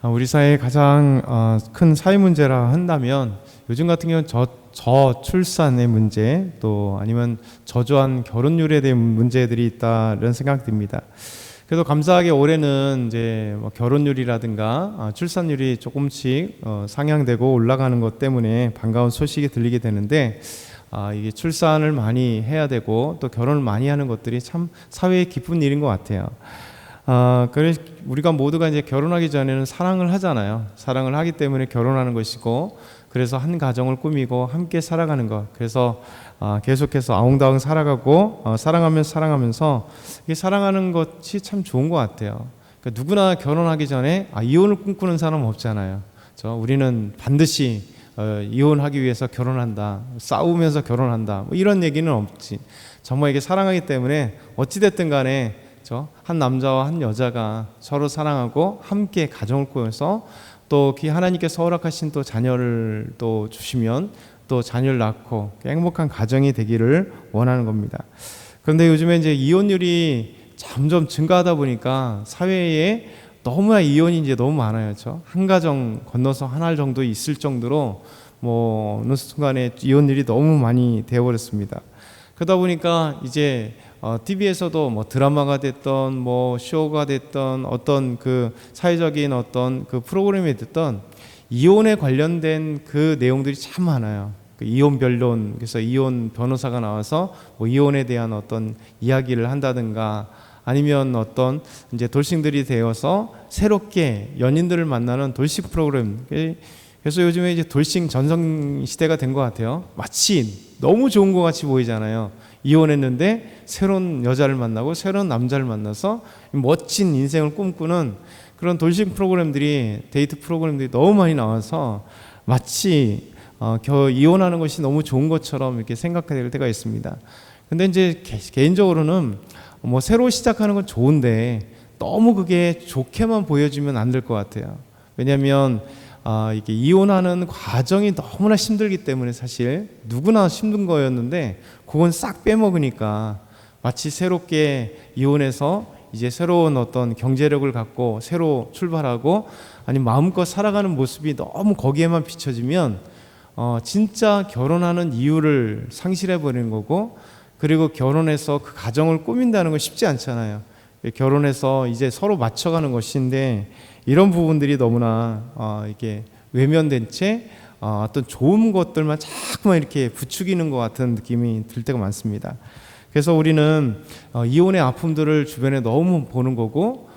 우리 사회의 가장 큰 사회 문제라 한다면 요즘 같은 경우는 저출산의 문제, 또 아니면 저조한 결혼율에 대한 문제들이 있다는 생각이 듭니다. 그래도 감사하게 올해는 이제 결혼율이라든가 출산율이 조금씩 상향되고 올라가는 것 때문에 반가운 소식이 들리게 되는데, 이게 출산을 많이 해야 되고 또 결혼을 많이 하는 것들이 참 사회에 기쁜 일인 것 같아요. 그래서 우리가 모두가 이제 결혼하기 전에는 사랑을 하잖아요. 사랑을 하기 때문에 결혼하는 것이고, 그래서 한 가정을 꾸미고 함께 살아가는 것. 그래서 계속해서 아웅다웅 살아가고 사랑하면서 이게 사랑하는 것이 참 좋은 것 같아요. 그러니까 누구나 결혼하기 전에 이혼을 꿈꾸는 사람은 없잖아요. 우리는 반드시 이혼하기 위해서 결혼한다, 싸우면서 결혼한다, 뭐 이런 얘기는 없지. 정말 이게 사랑하기 때문에 어찌됐든 간에 한 남자와 한 여자가 서로 사랑하고 함께 가정을 꾸면서 또 하나님께서 허락하신 또 자녀를 또 주시면 또 자녀를 낳고 행복한 가정이 되기를 원하는 겁니다. 그런데 요즘에 이제 이혼율이 점점 증가하다 보니까 사회에 너무나 이혼이 이제 너무 많아요. 한 가정 건너서 한 알 정도 있을 정도로 어느 순간에 이혼율이 너무 많이 되어버렸습니다. 그러다 보니까 이제 TV에서도 드라마가 됐던 쇼가 됐던 어떤 그 사회적인 어떤 그 프로그램이 됐던 이혼에 관련된 그 내용들이 참 많아요. 그 이혼 변론, 그래서 이혼 변호사가 나와서 이혼에 대한 어떤 이야기를 한다든가, 아니면 어떤 이제 돌싱들이 되어서 새롭게 연인들을 만나는 돌싱 프로그램. 그래서 요즘에 이제 돌싱 전성 시대가 된 것 같아요. 마치 너무 좋은 것 같이 보이잖아요. 이혼했는데 새로운 여자를 만나고 새로운 남자를 만나서 멋진 인생을 꿈꾸는 그런 돌싱 프로그램들이, 데이트 프로그램들이 너무 많이 나와서 마치 이혼하는 것이 너무 좋은 것처럼 이렇게 생각될 때가 있습니다. 근데 이제 개인적으로는 새로 시작하는 건 좋은데 너무 그게 좋게만 보여주면 안 될 것 같아요. 왜냐하면 이게 이혼하는 과정이 너무나 힘들기 때문에 사실 누구나 힘든 거였는데 그건 싹 빼먹으니까 마치 새롭게 이혼해서 이제 새로운 어떤 경제력을 갖고 새로 출발하고 아니 마음껏 살아가는 모습이 너무 거기에만 비춰지면 진짜 결혼하는 이유를 상실해 버리는 거고, 그리고 결혼해서 그 가정을 꾸민다는 건 쉽지 않잖아요. 결혼해서 이제 서로 맞춰가는 것인데 이런 부분들이 너무나 이렇게 외면된 채 어떤 좋은 것들만 자꾸만 이렇게 부추기는 것 같은 느낌이 들 때가 많습니다. 그래서 우리는 이혼의 아픔들을 주변에 너무 보는 거고,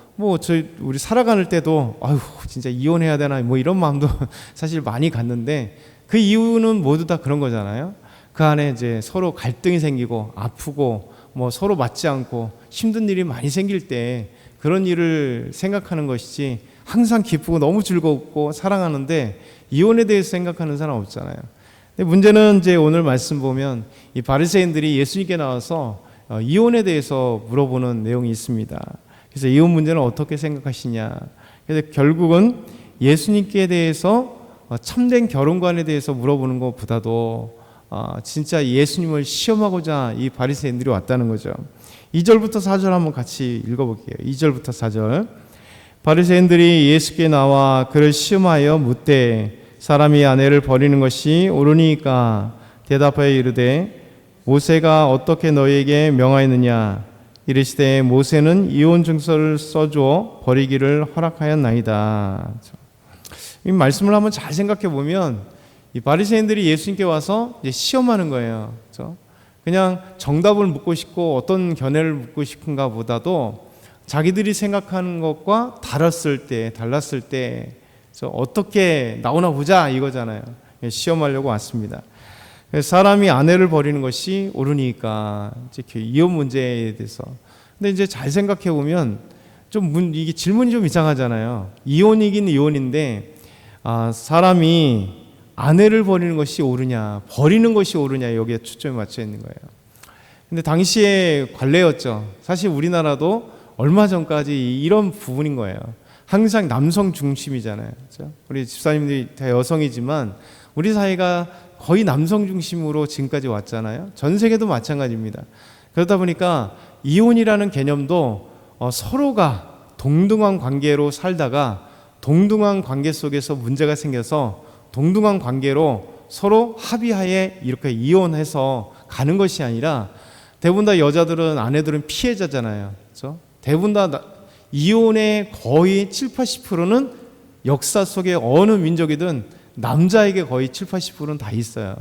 우리 살아가는 때도 아유 진짜 이혼해야 되나 이런 마음도 사실 많이 갔는데, 그 이유는 모두 다 그런 거잖아요. 그 안에 이제 서로 갈등이 생기고 아프고 서로 맞지 않고 힘든 일이 많이 생길 때 그런 일을 생각하는 것이지, 항상 기쁘고 너무 즐겁고 사랑하는데 이혼에 대해서 생각하는 사람 없잖아요. 근데 문제는 이제 오늘 말씀 보면 이 바리새인들이 예수님께 나와서 이혼에 대해서 물어보는 내용이 있습니다. 그래서 이혼 문제는 어떻게 생각하시냐. 그래서 결국은 예수님께 대해서 참된 결혼관에 대해서 물어보는 것보다도 진짜 예수님을 시험하고자 이 바리새인들이 왔다는 거죠. 2절부터 4절 한번 같이 읽어볼게요. 2절부터 4절. 바리새인들이 예수께 나와 그를 시험하여 묻되 사람이 아내를 버리는 것이 옳으니까 대답하여 이르되 모세가 어떻게 너희에게 명하였느냐. 이르시되 모세는 이혼 증서를 써주어 버리기를 허락하였나이다. 이 말씀을 한번 잘 생각해 보면 이 바리새인들이 예수님께 와서 이제 시험하는 거예요. 그렇죠? 그냥 정답을 묻고 싶고 어떤 견해를 묻고 싶은가 보다도 자기들이 생각하는 것과 달랐을 때 어떻게 나오나 보자 이거잖아요. 시험하려고 왔습니다. 사람이 아내를 버리는 것이 옳으니까 이제 이혼 문제에 대해서. 근데 이제 잘 생각해 보면 이게 질문이 좀 이상하잖아요. 이혼이긴 이혼인데 사람이 아내를 버리는 것이 옳으냐, 버리는 것이 옳으냐, 여기에 초점이 맞춰 있는 거예요. 근데 당시에 관례였죠. 사실 우리나라도 얼마 전까지 이런 부분인 거예요. 항상 남성 중심이잖아요. 그렇죠? 우리 집사님들이 다 여성이지만 우리 사회가 거의 남성 중심으로 지금까지 왔잖아요. 전 세계도 마찬가지입니다. 그러다 보니까 이혼이라는 개념도 서로가 동등한 관계로 살다가 동등한 관계 속에서 문제가 생겨서 동등한 관계로 서로 합의하에 이렇게 이혼해서 가는 것이 아니라, 대부분 다 여자들은, 아내들은 피해자잖아요. 그렇죠? 대부분 다 이혼의 거의 7, 80%는 역사 속에 어느 민족이든 남자에게 거의 7, 80%는 다 있어요.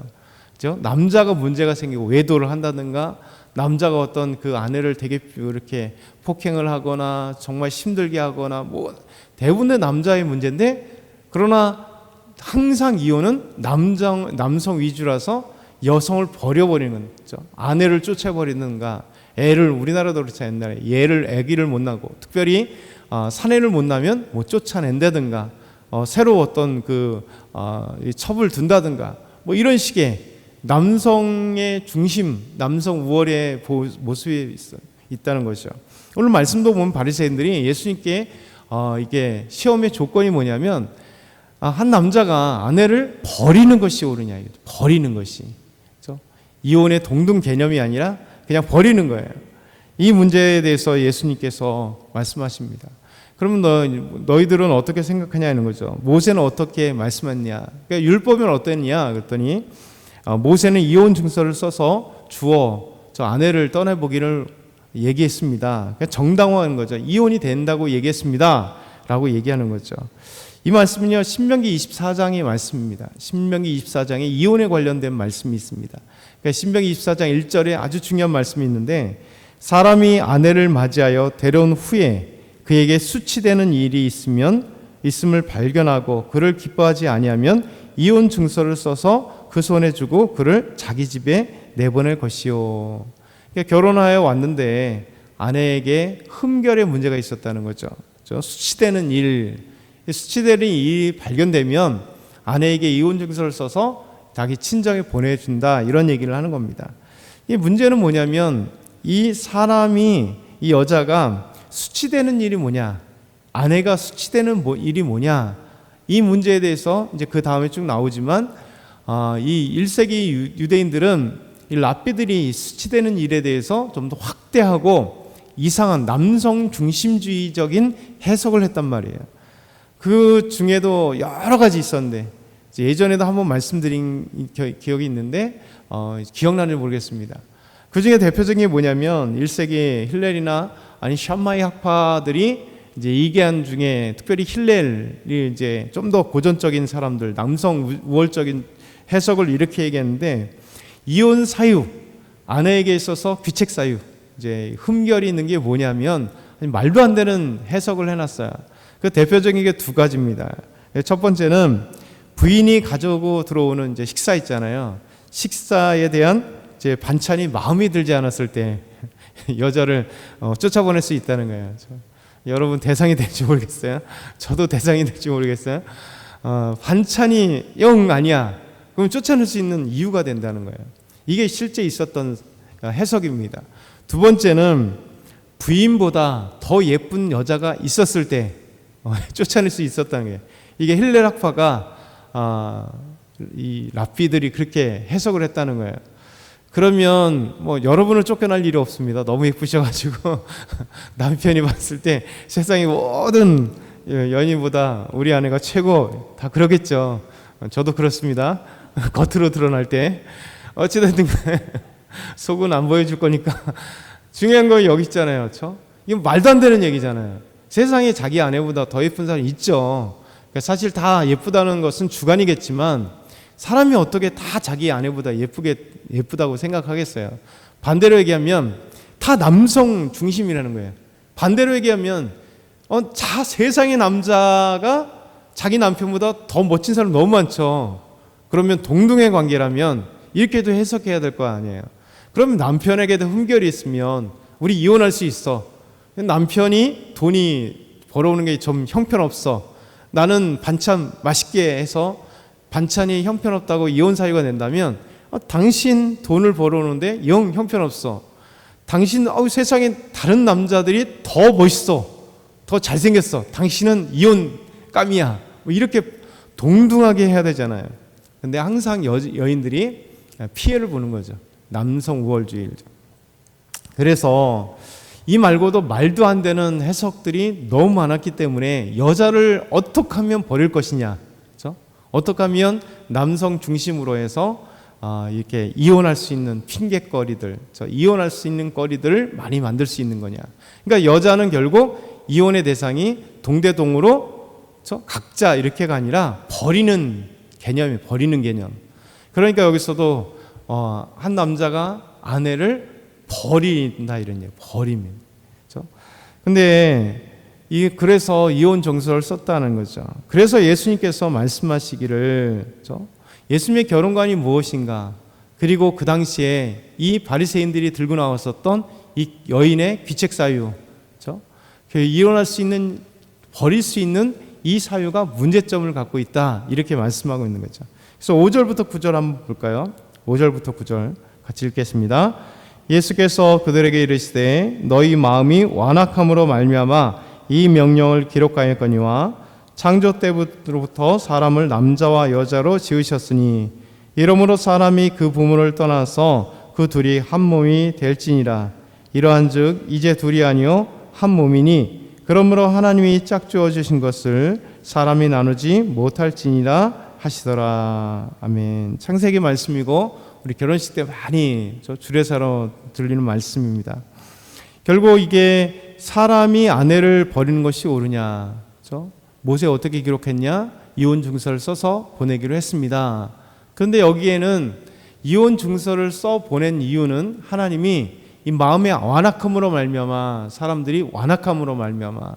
그렇죠? 남자가 문제가 생기고 외도를 한다든가, 남자가 어떤 그 아내를 되게 이렇게 폭행을 하거나 정말 힘들게 하거나, 뭐 대부분 다 남자의 문제인데, 그러나 항상 이혼은 남성 위주라서 여성을 버려버리는 거죠. 아내를 쫓아버리는가, 애를, 우리나라도 그렇죠. 옛날에 아기를 못 낳고, 특별히 사내를 못 낳으면 뭐 쫓아낸다든가, 새로 어떤 첩을 둔다든가, 뭐 이런 식의 남성의 중심, 남성 우월의 모습이 있다는 거죠. 오늘 말씀도 보면 바리새인들이 예수님께 이게 시험의 조건이 뭐냐면, 한 남자가 아내를 버리는 것이 옳으냐, 버리는 것이. 그렇죠? 이혼의 동등 개념이 아니라 그냥 버리는 거예요. 이 문제에 대해서 예수님께서 말씀하십니다. 그러면 너희들은 어떻게 생각하냐는 거죠. 모세는 어떻게 말씀했냐. 그러니까 율법은 어땠냐 그랬더니, 모세는 이혼 증서를 써서 주어 저 아내를 떠나보기를 얘기했습니다. 그러니까 정당화하는 거죠. 이혼이 된다고 얘기했습니다 라고 얘기하는 거죠. 이 말씀은요, 신명기 24장의 말씀입니다. 신명기 24장에 이혼에 관련된 말씀이 있습니다. 그러니까 신명기 24장 1절에 아주 중요한 말씀이 있는데, 사람이 아내를 맞이하여 데려온 후에 그에게 수치되는 일이 있음을 발견하고 그를 기뻐하지 아니하면 이혼 증서를 써서 그 손에 주고 그를 자기 집에 내보낼 것이요. 그러니까 결혼하여 왔는데 아내에게 흠결의 문제가 있었다는 거죠. 수치되는 일이 발견되면 아내에게 이혼 증서를 써서 자기 친정에 보내준다, 이런 얘기를 하는 겁니다. 이 문제는 뭐냐면, 이 여자가 수치되는 일이 뭐냐, 아내가 수치되는 일이 뭐냐, 이 문제에 대해서 이제 그 다음에 쭉 나오지만, 이 1세기 유대인들은 이 랍비들이 수치되는 일에 대해서 좀 더 확대하고 이상한 남성 중심주의적인 해석을 했단 말이에요. 그 중에도 여러 가지 있었는데, 예전에도 한번 말씀드린 기억이 있는데 기억나는지 모르겠습니다. 그 중에 대표적인 게 뭐냐면, 1세기 힐렐이나 아니 샴마이 학파들이 이제 이계한 중에 특별히 힐렐이 이제 좀 더 고전적인 사람들, 남성 우월적인 해석을 이렇게 얘기했는데, 이혼 사유, 아내에게 있어서 귀책 사유, 이제 흠결이 있는 게 뭐냐면 말도 안 되는 해석을 해놨어요. 그 대표적인 게 두 가지입니다. 첫 번째는 부인이 가져오고 들어오는 이제 식사 있잖아요. 식사에 대한 이제 반찬이 마음에 들지 않았을 때 여자를 쫓아보낼 수 있다는 거예요. 여러분 대상이 될지 모르겠어요. 저도 대상이 될지 모르겠어요. 반찬이 영 아니야. 그럼 쫓아낼 수 있는 이유가 된다는 거예요. 이게 실제 있었던 해석입니다. 두 번째는 부인보다 더 예쁜 여자가 있었을 때 쫓아낼 수 있었다는 거예요. 이게 힐렐 학파가 이 랍비들이 그렇게 해석을 했다는 거예요. 그러면 뭐 여러분을 쫓겨날 일이 없습니다. 너무 예쁘셔가지고 남편이 봤을 때 세상의 모든 연인보다 우리 아내가 최고, 다 그러겠죠. 저도 그렇습니다. 겉으로 드러날 때 어찌됐든 속은 안 보여줄 거니까. 중요한 건 여기 있잖아요. 그렇죠? 이건 말도 안 되는 얘기잖아요. 세상에 자기 아내보다 더 예쁜 사람이 있죠. 그러니까 사실 다 예쁘다는 것은 주관이겠지만, 사람이 어떻게 다 자기 아내보다 예쁘다고 생각하겠어요. 반대로 얘기하면 다 남성 중심이라는 거예요. 반대로 얘기하면 세상의 남자가 자기 남편보다 더 멋진 사람 너무 많죠. 그러면 동등의 관계라면 이렇게도 해석해야 될 거 아니에요. 그러면 남편에게도 흠결이 있으면 우리 이혼할 수 있어. 남편이 돈이 벌어오는 게 좀 형편없어. 나는 반찬 맛있게 해서 반찬이 형편없다고 이혼 사유가 된다면, 당신 돈을 벌어오는데 영 형편없어. 당신 세상에 다른 남자들이 더 멋있어, 더 잘생겼어. 당신은 이혼감이야. 뭐 이렇게 동등하게 해야 되잖아요. 근데 항상 여인들이 피해를 보는 거죠. 남성 우월주의죠. 그래서 이 말고도 말도 안 되는 해석들이 너무 많았기 때문에 여자를 어떻게 하면 버릴 것이냐, 그렇죠? 어떻게 하면 남성 중심으로 해서 이렇게 이혼할 수 있는 핑계거리들, 이혼할 수 있는 거리들을 많이 만들 수 있는 거냐. 그러니까 여자는 결국 이혼의 대상이 동대동으로 각자 이렇게가 아니라 버리는 개념이 버리는 개념. 그러니까 여기서도 한 남자가 아내를 버린다 이런 얘기예요. 버리면. 그렇죠? 근데 그래서 이혼 정서를 썼다는 거죠. 그래서 예수님께서 말씀하시기를, 그렇죠? 예수님의 결혼관이 무엇인가? 그리고 그 당시에 이 바리새인들이 들고 나왔었던 이 여인의 귀책 사유, 그렇죠? 이혼할 수 있는, 버릴 수 있는 이 사유가 문제점을 갖고 있다, 이렇게 말씀하고 있는 거죠. 그래서 5절부터 9절 한번 볼까요? 5절부터 9절 같이 읽겠습니다. 예수께서 그들에게 이르시되 너희 마음이 완악함으로 말미암아 이 명령을 기록하였거니와 창조 때부터 사람을 남자와 여자로 지으셨으니 이러므로 사람이 그 부모를 떠나서 그 둘이 한 몸이 될지니라. 이러한즉 이제 둘이 아니요 한 몸이니 그러므로 하나님이 짝지어 주신 것을 사람이 나누지 못할지니라 하시더라. 아멘. 창세기 말씀이고 우리 결혼식 때 많이 주례사로 들리는 말씀입니다. 결국 이게 사람이 아내를 버리는 것이 옳으냐, 그렇죠? 모세 어떻게 기록했냐? 이혼 증서를 써서 보내기로 했습니다. 그런데 여기에는 이혼 증서를 써 보낸 이유는 하나님이 이 마음의 완악함으로 말미암아, 사람들이 완악함으로 말미암아,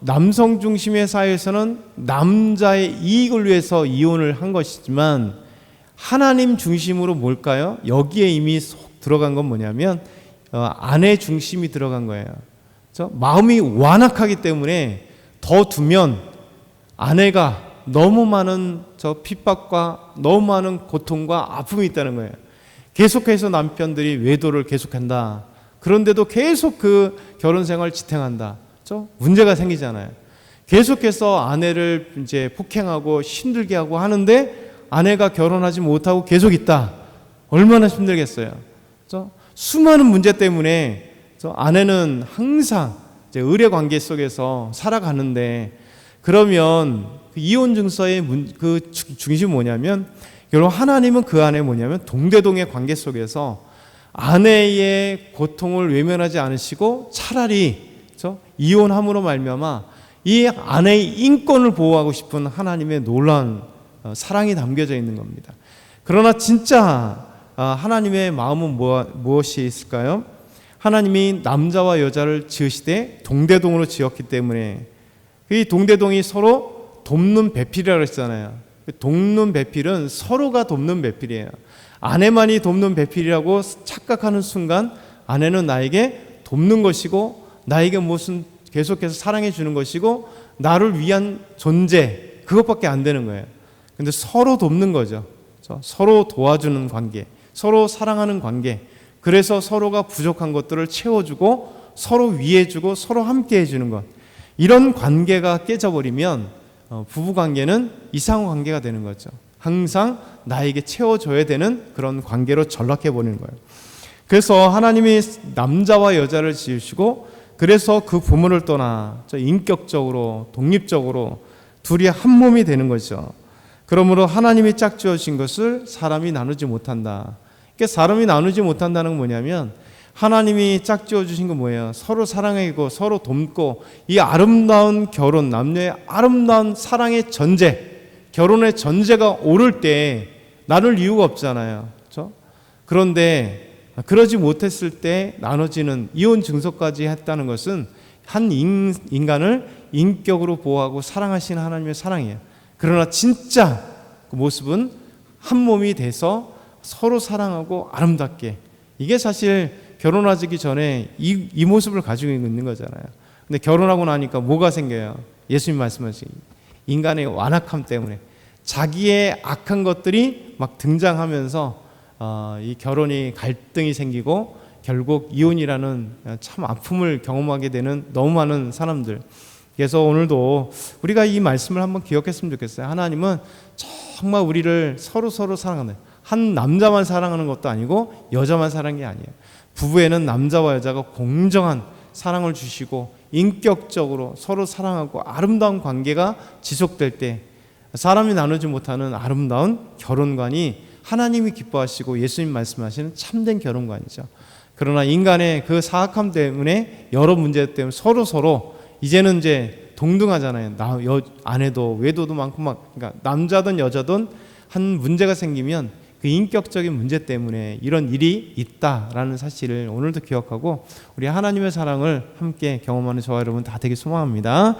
남성 중심의 사회에서는 남자의 이익을 위해서 이혼을 한 것이지만 하나님 중심으로 뭘까요? 여기에 이미 속 들어간 건 뭐냐면 아내 중심이 들어간 거예요. 그렇죠? 마음이 완악하기 때문에 더 두면 아내가 너무 많은 핍박과 너무 많은 고통과 아픔이 있다는 거예요. 계속해서 남편들이 외도를 계속한다. 그런데도 계속 그 결혼 생활을 지탱한다. 그렇죠? 문제가 생기잖아요. 계속해서 아내를 이제 폭행하고 힘들게 하고 하는데 아내가 결혼하지 못하고 계속 있다. 얼마나 힘들겠어요. 그렇죠? 수많은 문제 때문에 아내는 항상 이제 의뢰 관계 속에서 살아가는데, 그러면 그 이혼 증서의 그 중심이 뭐냐면, 여러분 하나님은 그 안에 뭐냐면 동대동의 관계 속에서 아내의 고통을 외면하지 않으시고 차라리 이혼함으로 말미암아 이 아내의 인권을 보호하고 싶은 하나님의 놀라운 사랑이 담겨져 있는 겁니다. 그러나 진짜 하나님의 마음은 무엇이 있을까요? 하나님이 남자와 여자를 지으시되 동대동으로 지었기 때문에 이 동대동이 서로 돕는 배필이라고 했잖아요. 돕는 배필은 서로가 돕는 배필이에요. 아내만이 돕는 배필이라고 착각하는 순간 아내는 나에게 돕는 것이고 나에게 무슨 계속해서 사랑해 주는 것이고 나를 위한 존재, 그것밖에 안 되는 거예요. 근데 서로 돕는 거죠. 서로 도와주는 관계, 서로 사랑하는 관계. 그래서 서로가 부족한 것들을 채워주고 서로 위해주고 서로 함께 해주는 것. 이런 관계가 깨져버리면 부부관계는 이상한 관계가 되는 거죠. 항상 나에게 채워줘야 되는 그런 관계로 전락해버리는 거예요. 그래서 하나님이 남자와 여자를 지으시고 그래서 그 부모를 떠나 인격적으로 독립적으로 둘이 한 몸이 되는 거죠. 그러므로 하나님이 짝지어진 것을 사람이 나누지 못한다. 그러니까 사람이 나누지 못한다는 건 뭐냐면 하나님이 짝지어 주신 건 뭐예요? 서로 사랑하고 서로 돕고 이 아름다운 결혼, 남녀의 아름다운 사랑의 전제, 결혼의 전제가 오를 때 나눌 이유가 없잖아요. 그렇죠? 그런데 그러지 못했을 때 나눠지는 이혼 증서까지 했다는 것은 한 인간을 인격으로 보호하고 사랑하시는 하나님의 사랑이에요. 그러나 진짜 그 모습은 한 몸이 돼서 서로 사랑하고 아름답게, 이게 사실 결혼하기 전에 이 모습을 가지고 있는 거잖아요. 근데 결혼하고 나니까 뭐가 생겨요? 예수님 말씀하신 인간의 완악함 때문에 자기의 악한 것들이 막 등장하면서 이 결혼이 갈등이 생기고 결국 이혼이라는 참 아픔을 경험하게 되는 너무 많은 사람들. 그래서 오늘도 우리가 이 말씀을 한번 기억했으면 좋겠어요. 하나님은 정말 우리를 서로 사랑하는, 한 남자만 사랑하는 것도 아니고 여자만 사랑하는 게 아니에요. 부부에는 남자와 여자가 공정한 사랑을 주시고 인격적으로 서로 사랑하고 아름다운 관계가 지속될 때 사람이 나누지 못하는 아름다운 결혼관이 하나님이 기뻐하시고 예수님 말씀하시는 참된 결혼관이죠. 그러나 인간의 그 사악함 때문에 여러 문제 때문에 서로 이제는 이제 동등하잖아요. 아내도 외도도 많고 막 그러니까 남자든 여자든 한 문제가 생기면 그 인격적인 문제 때문에 이런 일이 있다라는 사실을 오늘도 기억하고 우리 하나님의 사랑을 함께 경험하는 저와 여러분 다 되길 소망합니다.